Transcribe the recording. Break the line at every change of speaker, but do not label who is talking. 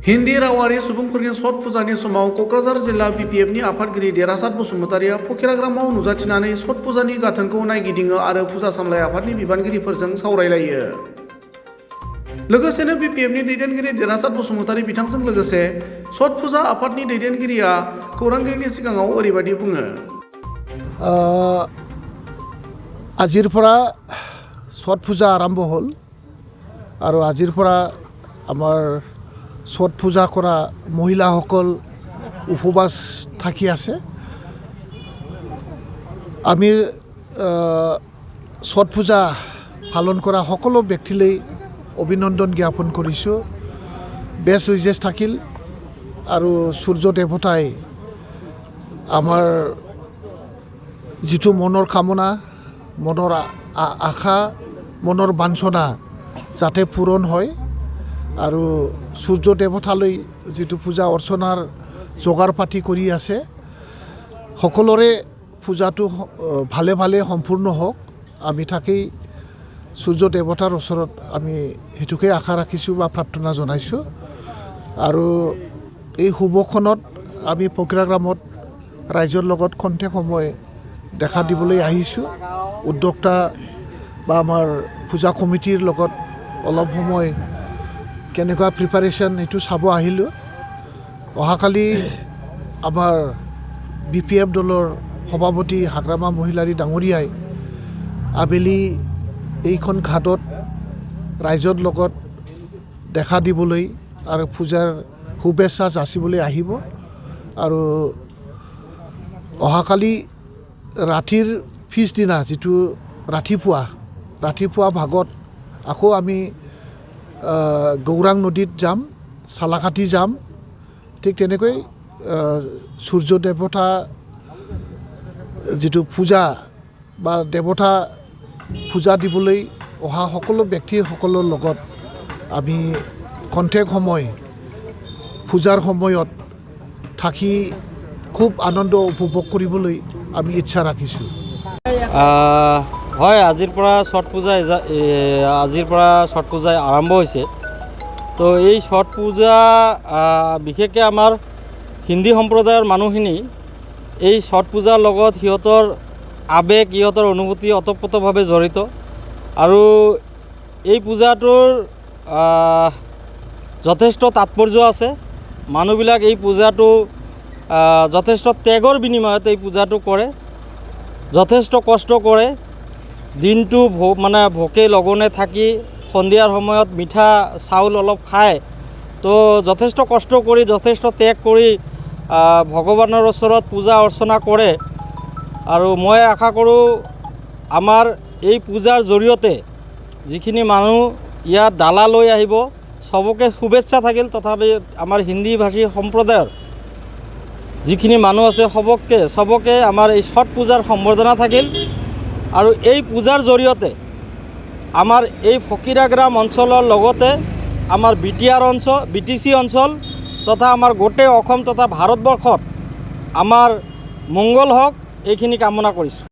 हिन्दी रावारि सुबुंफोरनि छठ फुजानि समाव क'क्राझार जिल्ला बिपिएफनि आफादगिरि देरहासात बसुमतारिया फकिराग्रामाव नुजाथिनानै छठ फुजानि गाथोनखौ नायगिदिङो आरो फुजा सामलाय आफादनि बिबानगिरिफोरजों सावरायलायो। लोगोसेनो बिपिएफनि दैदेनगिरि देरहासात बसुमतारि बिथांजों लोगोसे छठ फुजा आफादनि दैदेनगिरिया खौरांगिरिनि सिगाङाव ओरैबायदि बुङो।
আজিৰ পৰা ছট পূজা আৰম্ভ হ'ল আৰু আজিৰ পৰা আমাৰ ছট পূজা কৰা মহিলাসকল উপবাস থাকি আছে। আমি ছট পূজা পালন কৰা সকলো ব্যক্তিলৈ অভিনন্দন জ্ঞাপন কৰিছোঁ। বেষ্ট উইজেছ থাকিল আৰু সূৰ্য দেৱতাই আমাৰ যিটো মনৰ কামনা, মনৰ আশা, মনৰ বাঞ্ছনা যাতে পূৰণ হয় আৰু সূৰ্য দেৱতালৈ যিটো পূজা অৰ্চনাৰ যোগাৰ পাতি কৰি আছে, সকলোৰে পূজাটো ভালে ভালে সম্পূৰ্ণ হওক। আমি থাকেই সূৰ্য দেৱতাৰ ওচৰত আমি সেইটোকে আশা ৰাখিছোঁ বা প্ৰাৰ্থনা জনাইছোঁ। আৰু এই শুভক্ষণত আমি ফকিৰাগ্ৰামত ৰাইজৰ লগত খন্তেক সময় দেখা দিবলৈ আহিছোঁ। উদ্যোক্তা বা আমাৰ পূজা কমিটিৰ লগত অলপ সময় কেনেকুৱা প্ৰিপাৰেশ্যন এইটো চাব আহিলোঁ। অহাকালি আমাৰ বিপিএফ দলৰ সভাপতি হাগ্ৰামা মহিলাৰী ডাঙৰীয়াই আবেলি এইখন ঘাটত ৰাইজৰ লগত দেখা দিবলৈ আৰু পূজাৰ শুভেচ্ছা যাচিবলৈ আহিব। আৰু অহাকালি ৰাতিৰ পিছদিনা যিটো ৰাতিপুৱা ভাগত আকৌ আমি গৌৰাং নদীত যাম, চালাকাটি যাম। ঠিক তেনেকৈ সূৰ্য দেৱতা যিটো পূজা বা দেৱতা পূজা দিবলৈ অহা সকলো ব্যক্তিসকলৰ লগত আমি খন্তেক সময় পূজাৰ সময়ত থাকি খুব আনন্দ উপভোগ কৰিবলৈ আমি ইচ্ছা ৰাখিছোঁ।
হয়, আজিৰ পৰা ছট পূজা আৰম্ভ হৈছে। তো এই ছট পূজা বিশেষকৈ আমাৰ হিন্দী সম্প্ৰদায়ৰ মানুহখিনি এই ছট পূজাৰ লগত সিহঁতৰ আৱেগ, সিহঁতৰ অনুভূতি ওতঃপ্ৰোতভাৱে জড়িত। আৰু এই পূজাটোৰ যথেষ্ট তাৎপৰ্য আছে। মানুহবিলাক এই পূজাটো যথেষ্ট ত্যাগৰ বিনিময়ত এই পূজাটো কৰে, যথেষ্ট কষ্ট কৰে। দিনটো ভোকে লগনে থাকি সন্ধিয়াৰ সময়ত মিঠা চাউল অলপ খায়। তো যথেষ্ট কষ্ট কৰি, যথেষ্ট ত্যাগ কৰি ভগৱানৰ ওচৰত পূজা অৰ্চনা কৰে। আৰু মই আশা কৰোঁ আমাৰ এই পূজাৰ জৰিয়তে যিখিনি মানুহ ইয়াত ডালা লৈ আহিব, চবকে শুভেচ্ছা থাকিল। তথাপি আমাৰ হিন্দী ভাষী সম্প্ৰদায়ৰ যিখিনি মানুহ আছে চবকে আমাৰ এই ছট পূজাৰ সম্বৰ্ধনা থাকিল। আৰু এই পূজাৰ জৰিয়তে আমাৰ এই ফকিৰাগ্ৰাম অঞ্চলৰ লগতে আমাৰ BTC অঞ্চল তথা আমাৰ গোটেই অসম তথা ভাৰতবৰ্ষত আমাৰ মংগল হওক, এইখিনি কামনা কৰিছোঁ।